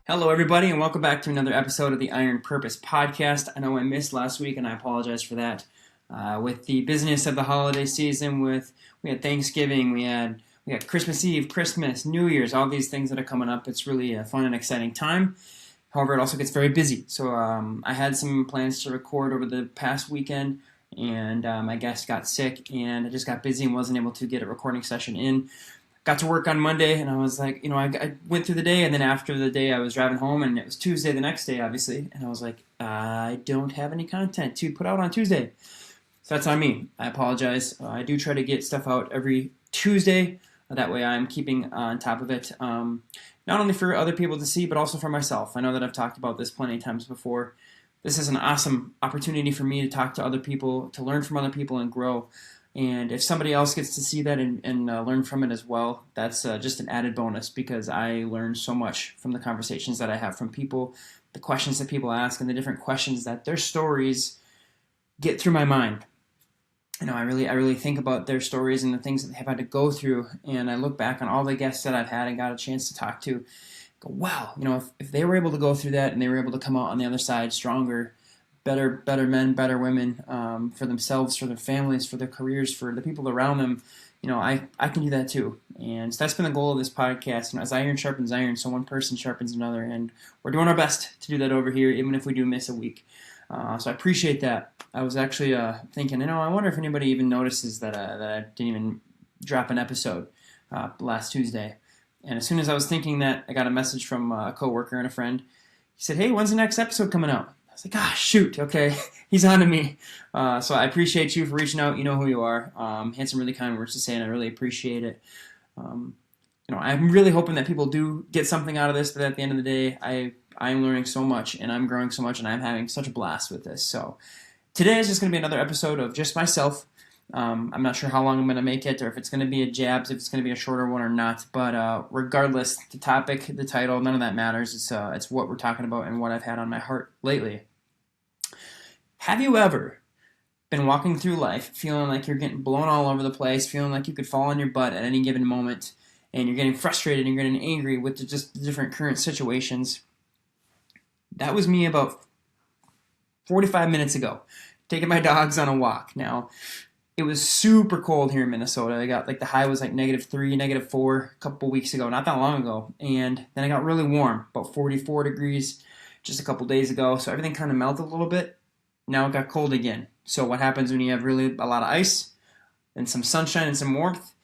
Hello, everybody, and welcome back to another episode of the Iron Purpose Podcast. I know I missed last week, and I apologize for that. With the business of the holiday season, we had Thanksgiving, we had Christmas Eve, Christmas, New Year's, all these things that are coming up. It's really a fun and exciting time. However, it also gets very busy. So I had some plans to record over the past weekend, and my guest got sick, and I just got busy and wasn't able to get a recording session in. Got to work on Monday, and I was like, I went through the day, and then after the day, I was driving home, and it was Tuesday the next day, obviously, and I was like, I don't have any content to put out on Tuesday. So that's on me. I apologize. I do try to get stuff out every Tuesday. That way I'm keeping on top of it, not only for other people to see, but also for myself. I know that I've talked about this plenty of times before. This is an awesome opportunity for me to talk to other people, to learn from other people, and grow. And if somebody else gets to see that and learn from it as well, that's just an added bonus because I learn so much from the conversations that I have from people, the questions that people ask, and the different questions that their stories get through my mind. I really think about their stories and the things that they have had to go through, and I look back on all the guests that I've had and got a chance to talk to, go, wow, if they were able to go through that and they were able to come out on the other side stronger, better men, better women, for themselves, for their families, for their careers, for the people around them. I can do that too. And so that's been the goal of this podcast. As iron sharpens iron, so one person sharpens another. And we're doing our best to do that over here, even if we do miss a week. So I appreciate that. I was actually thinking, I wonder if anybody even notices that I didn't even drop an episode last Tuesday. And as soon as I was thinking that, I got a message from a coworker and a friend. He said, "Hey, when's the next episode coming out?" I was like, shoot, okay, he's on to me. So I appreciate you for reaching out. You know who you are. Had some really kind words to say, and I really appreciate it. I'm really hoping that people do get something out of this, but at the end of the day, I'm learning so much, and I'm growing so much, and I'm having such a blast with this. So today is just going to be another episode of just myself. I'm not sure how long I'm going to make it, or if it's going to be a jabs, if it's going to be a shorter one or not. But regardless, the topic, the title, none of that matters. It's what we're talking about and what I've had on my heart lately. Have you ever been walking through life feeling like you're getting blown all over the place, feeling like you could fall on your butt at any given moment, and you're getting frustrated and you're getting angry with just the different current situations? That was me about 45 minutes ago, taking my dogs on a walk. Now, it was super cold here in Minnesota. I got the high was like -3, -4 a couple weeks ago, not that long ago. And then I got really warm, about 44 degrees just a couple days ago. So everything kind of melted a little bit. Now it got cold again. So what happens when you have really a lot of ice and some sunshine and some warmth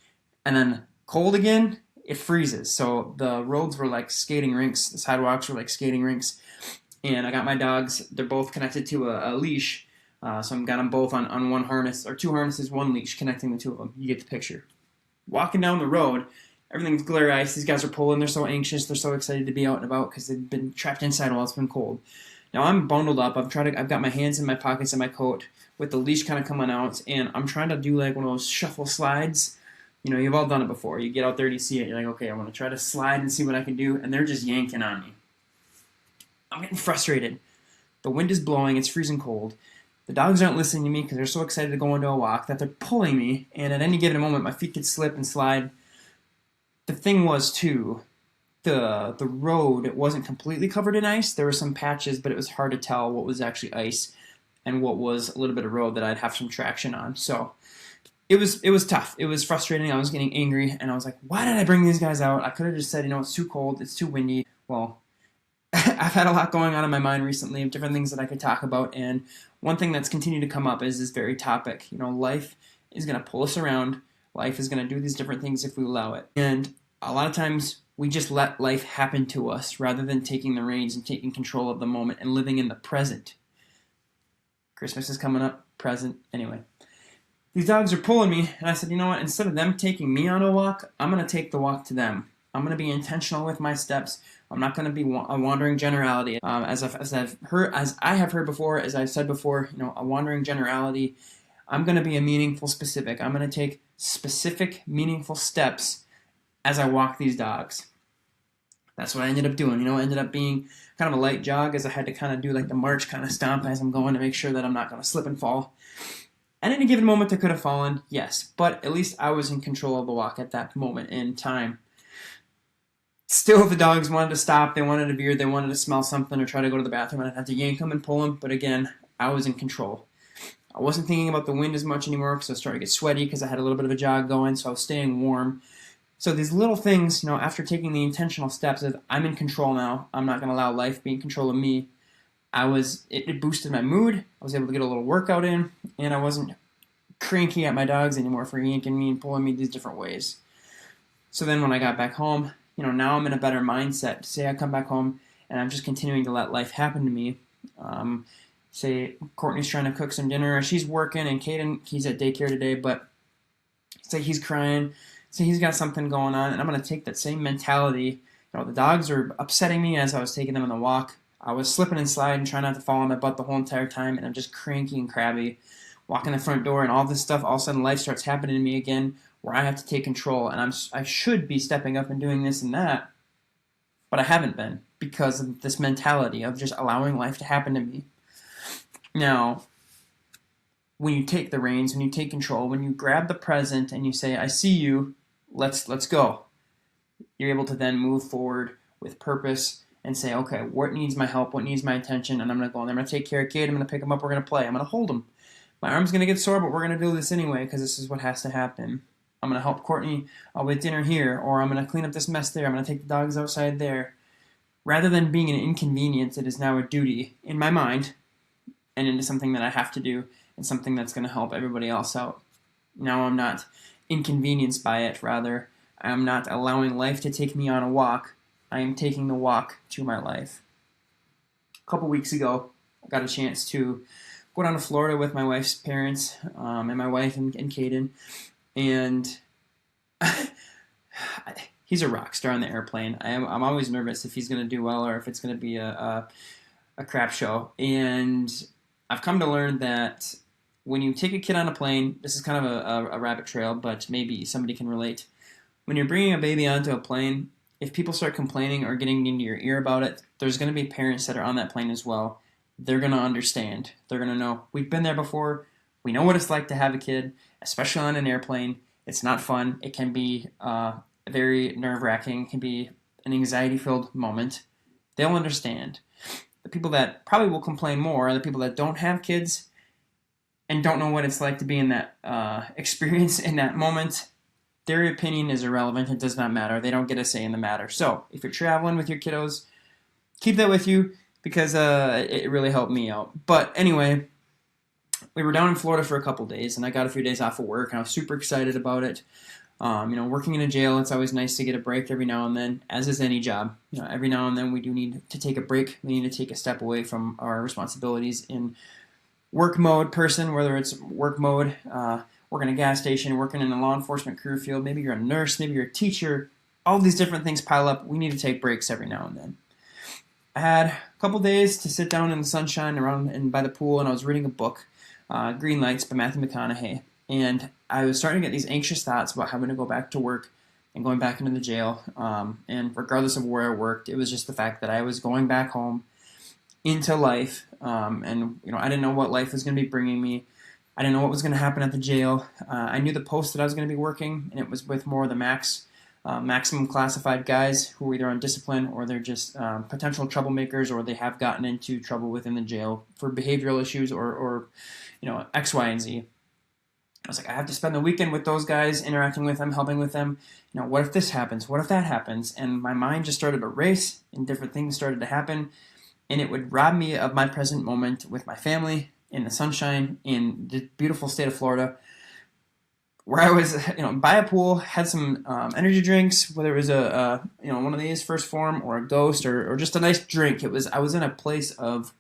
and then cold again? It freezes. So the roads were like skating rinks. The sidewalks were like skating rinks. And I got my dogs. They're both connected to a leash. So I've got them both on one harness, or two harnesses, one leash, connecting the two of them. You get the picture. Walking down the road, everything's glare ice. These guys are pulling. They're so anxious. They're so excited to be out and about because they've been trapped inside while it's been cold. Now I'm bundled up. I've got my hands in my pockets of my coat with the leash kind of coming out, and I'm trying to do like one of those shuffle slides. You've all done it before. You get out there and you see it. You're like, okay, I want to try to slide and see what I can do, and they're just yanking on me. I'm getting frustrated. The wind is blowing. It's freezing cold. The dogs aren't listening to me because they're so excited to go on a walk that they're pulling me, and at any given moment, my feet could slip and slide. The thing was, too, the road, it wasn't completely covered in ice. There were some patches, but it was hard to tell what was actually ice and what was a little bit of road that I'd have some traction on. So it was tough. It was frustrating. I was getting angry, and I was like, why did I bring these guys out? I could have just said, it's too cold, it's too windy. Well, I've had a lot going on in my mind recently of different things that I could talk about, and one thing that's continued to come up is this very topic. Life is going to pull us around. Life is going to do these different things if we allow it. And a lot of times, we just let life happen to us rather than taking the reins and taking control of the moment and living in the present. Christmas is coming up, present, anyway. These dogs are pulling me, and I said, you know what, instead of them taking me on a walk, I'm going to take the walk to them. I'm going to be intentional with my steps. I'm not going to be a wandering generality. As I have heard before, as I've said before, a wandering generality. I'm going to be a meaningful specific. I'm going to take specific, meaningful steps as I walk these dogs. That's what I ended up doing. I ended up being kind of a light jog as I had to kind of do like the march kind of stomp as I'm going to make sure that I'm not going to slip and fall. At any given moment, I could have fallen, yes, but at least I was in control of the walk at that moment in time. Still, if the dogs wanted to stop, they wanted a veer, they wanted to smell something or try to go to the bathroom, I'd have to yank them and pull them. But again, I was in control. I wasn't thinking about the wind as much anymore because I was starting to get sweaty because I had a little bit of a jog going, so I was staying warm. So these little things, after taking the intentional steps of I'm in control now, I'm not going to allow life be in control of me. It boosted my mood. I was able to get a little workout in, and I wasn't cranky at my dogs anymore for yanking me and pulling me these different ways. So then when I got back home, now I'm in a better mindset. Say I come back home and I'm just continuing to let life happen to me. Say Courtney's trying to cook some dinner, or she's working, and Caden, he's at daycare today, but say he's crying, say he's got something going on, and I'm going to take that same mentality. The dogs are upsetting me as I was taking them on the walk. I was slipping and sliding, trying not to fall on my butt the whole entire time, and I'm just cranky and crabby. Walking the front door and all this stuff, all of a sudden life starts happening to me again where I have to take control, and I should be stepping up and doing this and that, but I haven't been because of this mentality of just allowing life to happen to me. Now, when you take the reins, when you take control, when you grab the present and you say, I see you, let's go, you're able to then move forward with purpose and say, okay, what needs my help, what needs my attention, and I'm going to go in there, I'm going to take care of Kate, I'm going to pick him up, we're going to play, I'm going to hold him. My arm's going to get sore, but we're going to do this anyway because this is what has to happen. I'm going to help Courtney with dinner here, or I'm going to clean up this mess there, I'm going to take the dogs outside there. Rather than being an inconvenience, it is now a duty in my mind and into something that I have to do and something that's going to help everybody else out. Now I'm not inconvenienced by it. Rather, I'm not allowing life to take me on a walk. I am taking the walk to my life. A couple weeks ago, I got a chance to go down to Florida with my wife's parents and my wife and Caden. And he's a rock star on the airplane. I'm always nervous if he's going to do well or if it's going to be a crap show. And I've come to learn that when you take a kid on a plane, this is kind of a rabbit trail, but maybe somebody can relate. When you're bringing a baby onto a plane, if people start complaining or getting into your ear about it, there's going to be parents that are on that plane as well. They're going to understand. They're going to know, we've been there before. We know what it's like to have a kid, especially on an airplane. It's not fun. It can be very nerve-wracking. It can be an anxiety-filled moment. They'll understand. The people that probably will complain more are the people that don't have kids and don't know what it's like to be in that experience in that moment. Their opinion is irrelevant. It does not matter. They don't get a say in the matter. So if you're traveling with your kiddos, keep that with you because it really helped me out. But anyway, we were down in Florida for a couple days, and I got a few days off of work, and I was super excited about it. Working in a jail, it's always nice to get a break every now and then, as is any job. Every now and then we do need to take a break. We need to take a step away from our responsibilities in work mode person, whether it's work mode, working in a gas station, working in a law enforcement career field, maybe you're a nurse, maybe you're a teacher. All these different things pile up. We need to take breaks every now and then. I had a couple days to sit down in the sunshine around and by the pool, and I was reading a book, Green Lights by Matthew McConaughey. And I was starting to get these anxious thoughts about having to go back to work and going back into the jail. And regardless of where I worked, it was just the fact that I was going back home into life. And I didn't know what life was going to be bringing me. I didn't know what was going to happen at the jail. I knew the post that I was going to be working, and it was with more of the maximum classified guys who are either on discipline or they're just potential troublemakers, or they have gotten into trouble within the jail for behavioral issues or X, Y, and Z. I was like, I have to spend the weekend with those guys, interacting with them, helping with them. What if this happens? What if that happens? And my mind just started to race, and different things started to happen, and it would rob me of my present moment with my family in the sunshine in the beautiful state of Florida, where I was, by a pool, had some energy drinks, whether it was a one of these First Form or a Ghost or just a nice drink. I was in a place of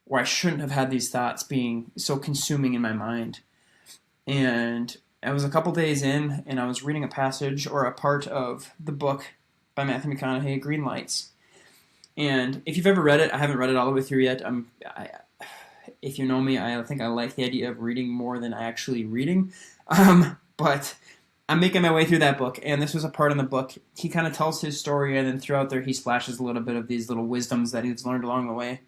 where I shouldn't have had these thoughts being so consuming in my mind. And I was a couple days in, and I was reading a passage or a part of the book by Matthew McConaughey, Green Lights. And if you've ever read it, I haven't read it all the way through yet. If you know me, I think I like the idea of reading more than actually reading. But I'm making my way through that book, and this was a part in the book. He kind of tells his story, and then throughout there he splashes a little bit of these little wisdoms that he's learned along the way.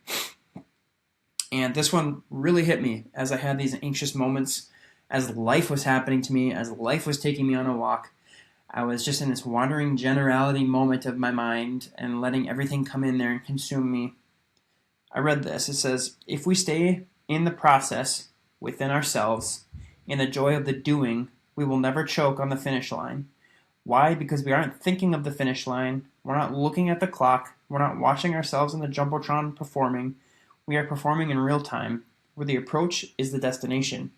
And this one really hit me as I had these anxious moments, as life was happening to me, as life was taking me on a walk. I was just in this wandering generality moment of my mind and letting everything come in there and consume me. I read this. It says, if we stay in the process within ourselves, in the joy of the doing, we will never choke on the finish line. Why? Because we aren't thinking of the finish line. We're not looking at the clock. We're not watching ourselves in the Jumbotron performing. We are performing in real time, where the approach is the destination.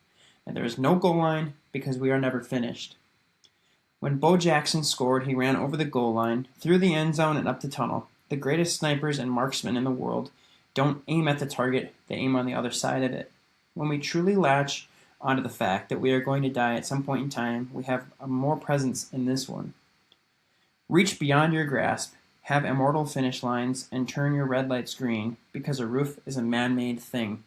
And there is no goal line because we are never finished. When Bo Jackson scored, he ran over the goal line, through the end zone and up the tunnel. The greatest snipers and marksmen in the world don't aim at the target, they aim on the other side of it. When we truly latch onto the fact that we are going to die at some point in time, we have a more presence in this one. Reach beyond your grasp, have immortal finish lines, and turn your red lights green, because a roof is a man-made thing.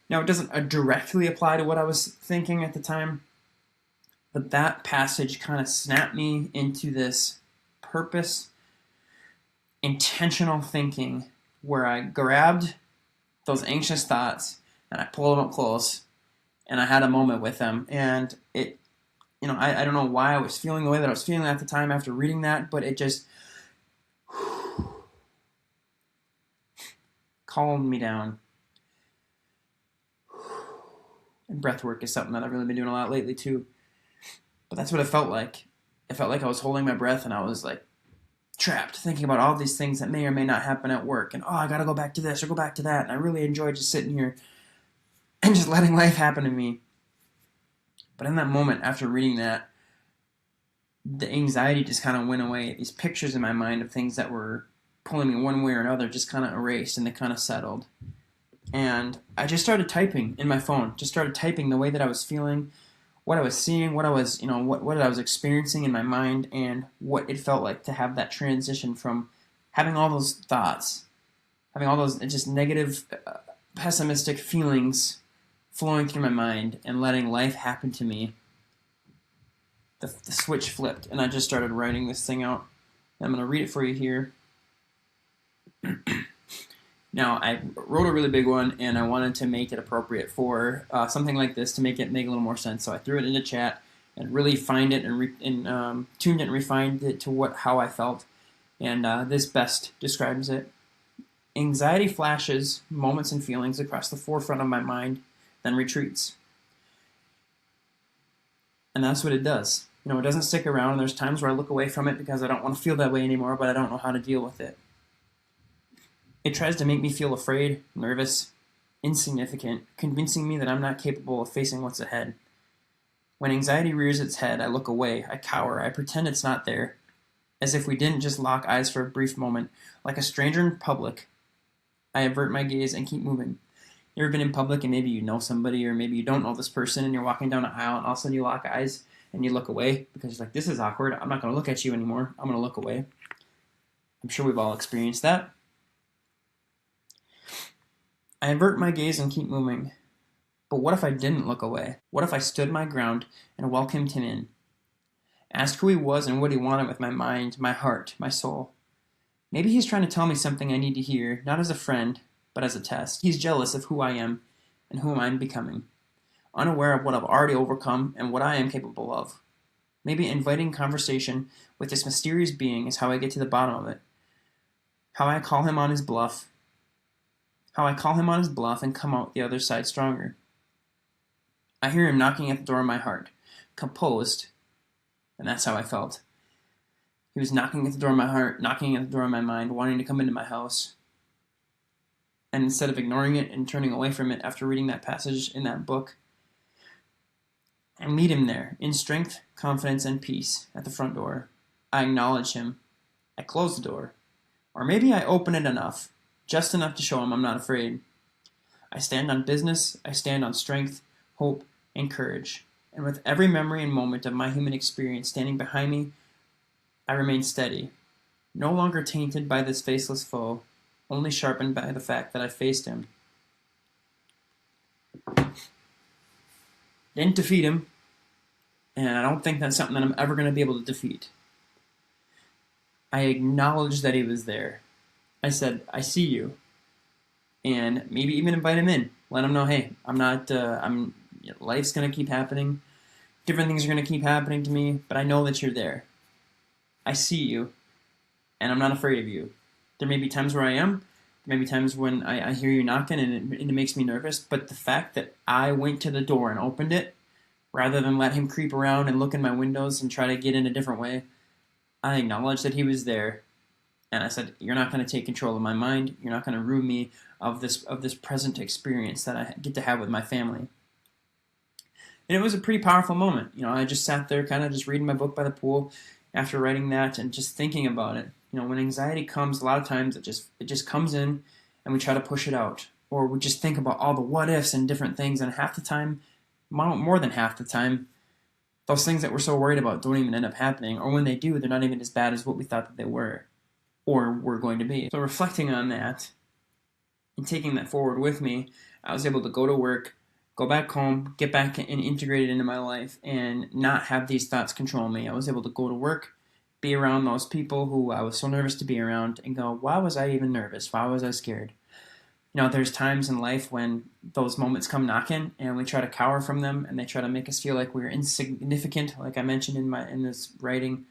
Now, it doesn't directly apply to what I was thinking at the time, but that passage kind of snapped me into this purpose, intentional thinking, where I grabbed those anxious thoughts and I pulled them up close and I had a moment with them. And it, I don't know why I was feeling the way that I was feeling at the time after reading that, but it just calmed me down. And breath work is something that I've really been doing a lot lately too. But that's what it felt like. It felt like I was holding my breath and I was like trapped, thinking about all these things that may or may not happen at work. And I gotta go back to this or go back to that. And I really enjoyed just sitting here and just letting life happen to me. But in that moment, after reading that, the anxiety just kind of went away. These pictures in my mind of things that were pulling me one way or another just kind of erased and they kind of settled. And I just started typing in my phone, just started typing the way that I was feeling, what I was seeing, what I was, what I was experiencing in my mind, and what it felt like to have that transition from having all those thoughts, having all those just negative, pessimistic feelings flowing through my mind and letting life happen to me. The switch flipped, and I just started writing this thing out. I'm going to read it for you here. Now, I wrote a really big one, and I wanted to make it appropriate for something like this to make a little more sense. So I threw it into chat and really fined it and tuned it and refined it to how I felt. And this best describes it. Anxiety flashes moments and feelings across the forefront of my mind, then retreats. And that's what it does. It doesn't stick around. And there's times where I look away from it because I don't want to feel that way anymore, but I don't know how to deal with it. It tries to make me feel afraid, nervous, insignificant, convincing me that I'm not capable of facing what's ahead. When anxiety rears its head, I look away, I cower, I pretend it's not there, as if we didn't just lock eyes for a brief moment. Like a stranger in public, I avert my gaze and keep moving. You ever been in public and maybe you know somebody or maybe you don't know this person and you're walking down an aisle and all of a sudden you lock eyes and you look away because you're like, this is awkward, I'm not going to look at you anymore, I'm going to look away. I'm sure we've all experienced that. I avert my gaze and keep moving. But what if I didn't look away? What if I stood my ground and welcomed him in? Asked who he was and what he wanted with my mind, my heart, my soul. Maybe he's trying to tell me something I need to hear, not as a friend, but as a test. He's jealous of who I am and who I'm becoming, unaware of what I've already overcome and what I am capable of. Maybe inviting conversation with this mysterious being is how I get to the bottom of it. How I call him on his bluff and come out the other side stronger. I hear him knocking at the door of my heart, composed, and that's how I felt. He was knocking at the door of my heart, knocking at the door of my mind, wanting to come into my house. And instead of ignoring it and turning away from it after reading that passage in that book, I meet him there, in strength, confidence, and peace, at the front door. I acknowledge him. I close the door. Or maybe I open it enough, just enough to show him I'm not afraid. I stand on business, I stand on strength, hope, and courage. And with every memory and moment of my human experience standing behind me, I remain steady, no longer tainted by this faceless foe, only sharpened by the fact that I faced him. Didn't defeat him, and I don't think that's something that I'm ever going to be able to defeat. I acknowledged that he was there. I said, I see you. And maybe even invite him in. Let him know, hey, life's going to keep happening. Different things are going to keep happening to me, but I know that you're there. I see you, and I'm not afraid of you. There may be times where I am. There may be times when I hear you knocking, and it makes me nervous. But the fact that I went to the door and opened it, rather than let him creep around and look in my windows and try to get in a different way, I acknowledged that he was there. And I said, you're not going to take control of my mind. You're not going to ruin me of this present experience that I get to have with my family. And it was a pretty powerful moment. I just sat there kind of just reading my book by the pool after writing that and just thinking about it. When anxiety comes, a lot of times it just comes in and we try to push it out. Or we just think about all the what ifs and different things, and half the time, more than half the time, those things that we're so worried about don't even end up happening. Or when they do, they're not even as bad as what we thought that they were or were going to be. So reflecting on that and taking that forward with me, I was able to go to work, go back home, get back and integrate it into my life, and not have these thoughts control me. I was able to go to work, be around those people who I was so nervous to be around, and go, why was I even nervous? Why was I scared? There's times in life when those moments come knocking and we try to cower from them, and they try to make us feel like we're insignificant, like I mentioned in this writing,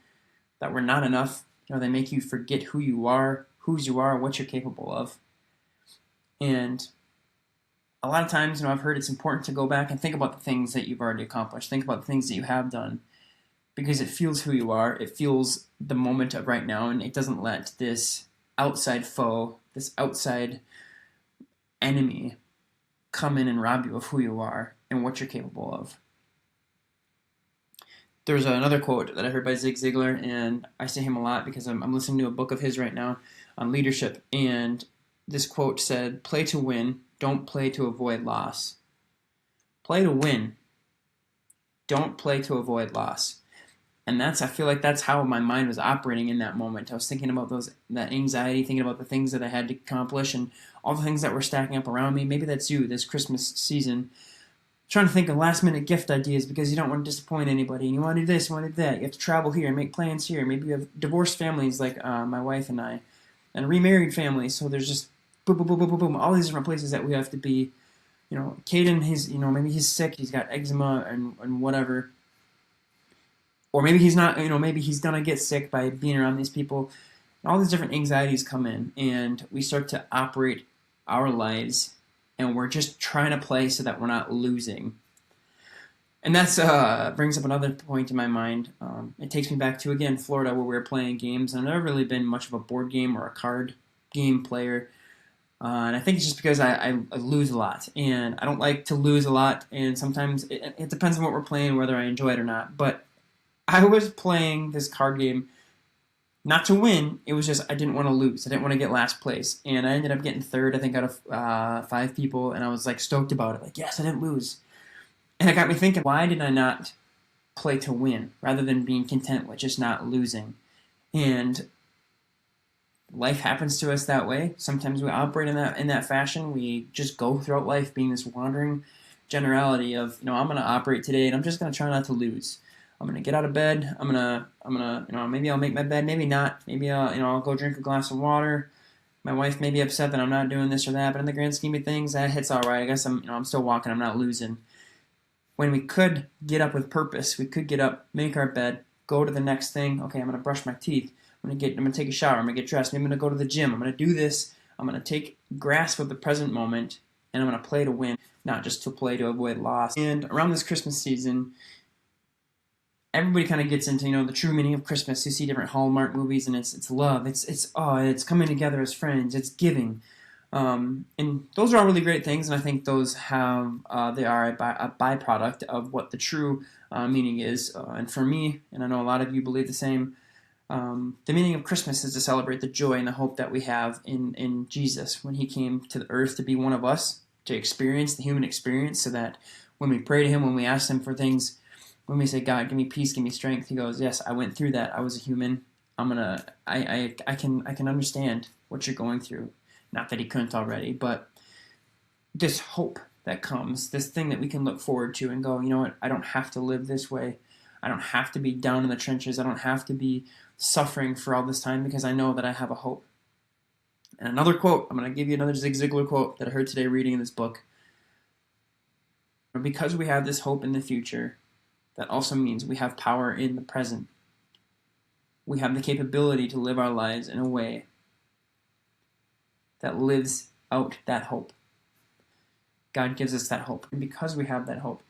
that we're not enough. They make you forget who you are, whose you are, what you're capable of. And a lot of times, I've heard it's important to go back and think about the things that you've already accomplished. Think about the things that you have done, because it fuels who you are. It fuels the moment of right now, and it doesn't let this outside foe, this outside enemy come in and rob you of who you are and what you're capable of. There's another quote that I heard by Zig Ziglar, and I say him a lot because I'm listening to a book of his right now on leadership, and this quote said, "Play to win, don't play to avoid loss." Play to win. Don't play to avoid loss. And I feel like that's how my mind was operating in that moment. I was thinking about that anxiety, thinking about the things that I had to accomplish and all the things that were stacking up around me. Maybe that's you this Christmas season. Trying to think of last minute gift ideas because you don't want to disappoint anybody. And you want to do this, you want to do that. You have to travel here, make plans here. Maybe you have divorced families like my wife and I, and remarried families. So there's just boom, boom, boom, boom, boom, boom, all these different places that we have to be. Caden, maybe he's sick, he's got eczema and whatever. Or maybe he's not, maybe he's going to get sick by being around these people. All these different anxieties come in, and we start to operate our lives, and we're just trying to play so that we're not losing. And that brings up another point in my mind. It takes me back to, again, Florida, where we were playing games, and I've never really been much of a board game or a card game player. And I think it's just because I lose a lot, and I don't like to lose a lot, and sometimes it depends on what we're playing, whether I enjoy it or not. But I was playing this card game not to win. It was just I didn't want to lose. I didn't want to get last place. And I ended up getting third, I think, out of 5 people. And I was stoked about it. Yes, I didn't lose. And it got me thinking, why did I not play to win rather than being content with just not losing? And life happens to us that way. Sometimes we operate in that fashion. We just go throughout life being this wandering generality of, I'm going to operate today and I'm just going to try not to lose. I'm gonna get out of bed. I'm gonna, maybe I'll make my bed, maybe not. Maybe I'll go drink a glass of water. My wife may be upset that I'm not doing this or that, but in the grand scheme of things, it's all right. I guess I'm still walking. I'm not losing. When we could get up with purpose, we could get up, make our bed, go to the next thing. Okay, I'm gonna brush my teeth. I'm gonna take a shower. I'm gonna get dressed. Maybe I'm gonna go to the gym. I'm gonna do this. I'm gonna take grasp of the present moment, and I'm gonna play to win, not just to play to avoid loss. And around this Christmas season, everybody kind of gets into the true meaning of Christmas. You see different Hallmark movies, and it's love. It's coming together as friends. It's giving, and those are all really great things. And I think those they are a byproduct of what the true meaning is. And for me, and I know a lot of you believe the same. The meaning of Christmas is to celebrate the joy and the hope that we have in Jesus when He came to the earth to be one of us, to experience the human experience, so that when we pray to Him, when we ask Him for things. When we say, God, give me peace, give me strength, He goes, yes, I went through that. I was a human. I can understand what you're going through. Not that He couldn't already, but this hope that comes, this thing that we can look forward to and go, you know what, I don't have to live this way. I don't have to be down in the trenches. I don't have to be suffering for all this time because I know that I have a hope. And another quote, I'm going to give you another Zig Ziglar quote that I heard today reading in this book. Because we have this hope in the future, that also means we have power in the present. We have the capability to live our lives in a way that lives out that hope. God gives us that hope. And because we have that hope,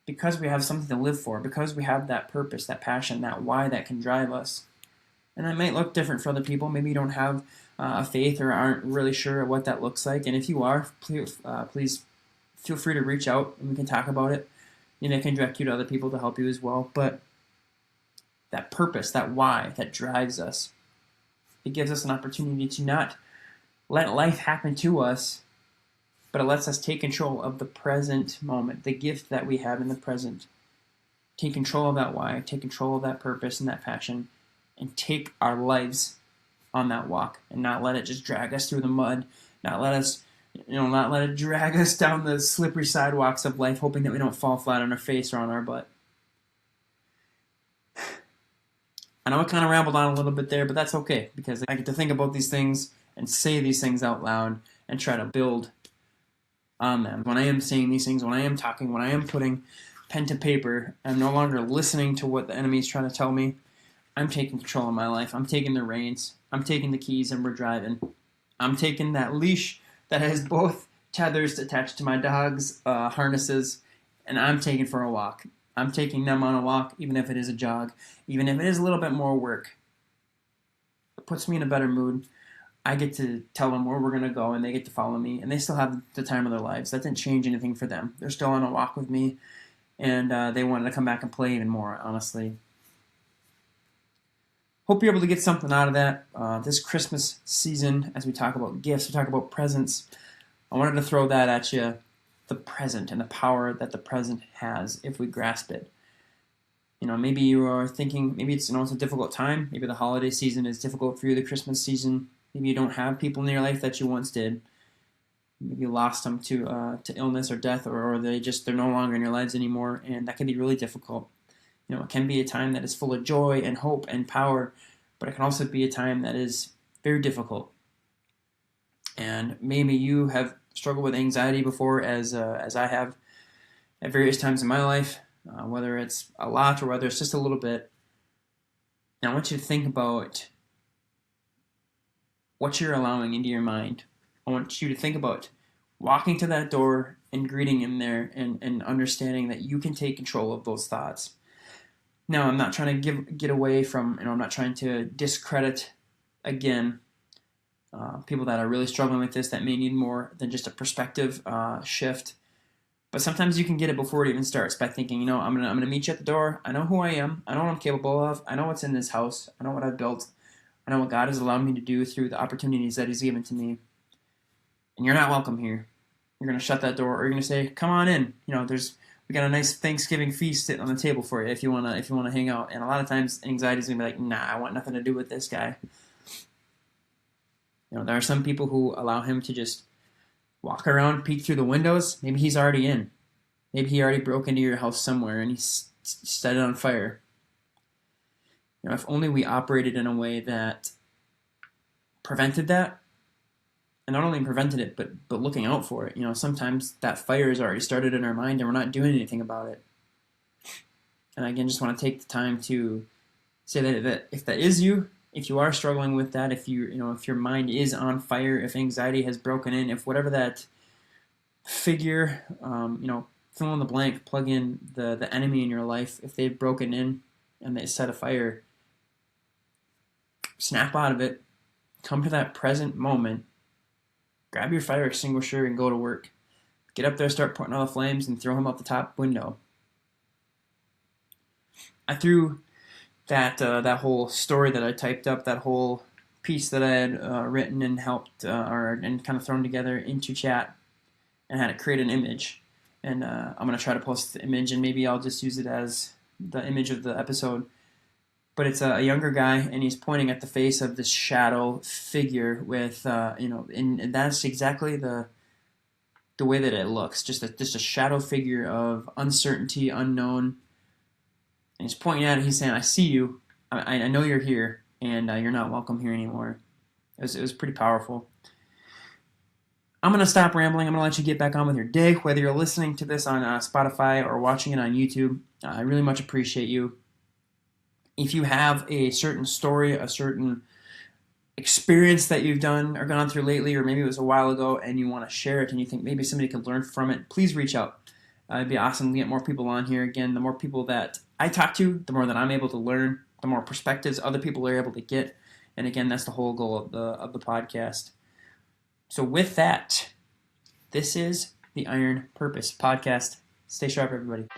because we have something to live for, because we have that purpose, that passion, that why that can drive us. And that might look different for other people. Maybe you don't have a faith or aren't really sure what that looks like. And if you are, please feel free to reach out and we can talk about it. I can direct you to other people to help you as well. But that purpose, that why, that drives us, it gives us an opportunity to not let life happen to us, but it lets us take control of the present moment, the gift that we have in the present. Take control of that why, take control of that purpose and that passion, and take our lives on that walk and not let it just drag us through the mud, not let it drag us down the slippery sidewalks of life, hoping that we don't fall flat on our face or on our butt. I know I kind of rambled on a little bit there, but that's okay, because I get to think about these things and say these things out loud and try to build on them. When I am saying these things, when I am talking, when I am putting pen to paper, I'm no longer listening to what the enemy is trying to tell me. I'm taking control of my life. I'm taking the reins. I'm taking the keys and we're driving. I'm taking that leash that has both tethers attached to my dog's harnesses, and I'm taking for a walk. I'm taking them on a walk, even if it is a jog, even if it is a little bit more work. It puts me in a better mood. I get to tell them where we're going to go, and they get to follow me, and they still have the time of their lives. That didn't change anything for them. They're still on a walk with me, and they wanted to come back and play even more, honestly. Hope you're able to get something out of that. This Christmas season, as we talk about gifts, we talk about presents, I wanted to throw that at you, the present and the power that the present has if we grasp it. Maybe you are thinking, maybe it's a difficult time. Maybe the holiday season is difficult for you, the Christmas season. Maybe you don't have people in your life that you once did. Maybe you lost them to illness or death, or they're no longer in your lives anymore, and that can be really difficult. It can be a time that is full of joy and hope and power, but it can also be a time that is very difficult. And maybe you have struggled with anxiety before, as I have at various times in my life, whether it's a lot or whether it's just a little bit. And I want you to think about what you're allowing into your mind. I want you to think about walking to that door and greeting him there, and understanding that you can take control of those thoughts. Now, I'm not trying to get away from, I'm not trying to discredit, again, people that are really struggling with this, that may need more than just a perspective shift. But sometimes you can get it before it even starts by thinking, I'm gonna meet you at the door. I know who I am. I know what I'm capable of. I know what's in this house. I know what I've built. I know what God has allowed me to do through the opportunities that He's given to me. And you're not welcome here. You're gonna shut that door, or you're gonna say, "Come on in." We got a nice Thanksgiving feast sitting on the table for you if you wanna hang out. And a lot of times, anxiety's gonna be like, "Nah, I want nothing to do with this guy." There are some people who allow him to just walk around, peek through the windows. Maybe he's already in. Maybe he already broke into your house somewhere and he's set it on fire. If only we operated in a way that prevented that, and not only prevented it, but looking out for it. Sometimes that fire is already started in our mind and we're not doing anything about it. And again, just want to take the time to say that if that is you, if you are struggling with that, if your mind is on fire, if anxiety has broken in, if whatever that figure, fill in the blank, plug in the enemy in your life, if they've broken in and they set a fire, snap out of it, come to that present moment, grab your fire extinguisher and go to work. Get up there, start putting out the flames, and throw him out the top window. I threw that whole story that I typed up, that whole piece that I had written and helped and kind of thrown together into chat, and had it create an image. And I'm going to try to post the image, and maybe I'll just use it as the image of the episode. But it's a younger guy, and he's pointing at the face of this shadow figure with, and that's exactly the way that it looks. Just a shadow figure of uncertainty, unknown. And he's pointing at it. He's saying, "I see you. I know you're here, and you're not welcome here anymore." It was pretty powerful. I'm going to stop rambling. I'm going to let you get back on with your day. Whether you're listening to this on Spotify or watching it on YouTube, I really much appreciate you. If you have a certain story, a certain experience that you've done or gone through lately, or maybe it was a while ago and you want to share it and you think maybe somebody could learn from it, please reach out. It'd be awesome to get more people on here. Again, the more people that I talk to, the more that I'm able to learn, the more perspectives other people are able to get. And again, that's the whole goal of the podcast. So with that, this is the Iron Purpose Podcast. Stay sharp, everybody.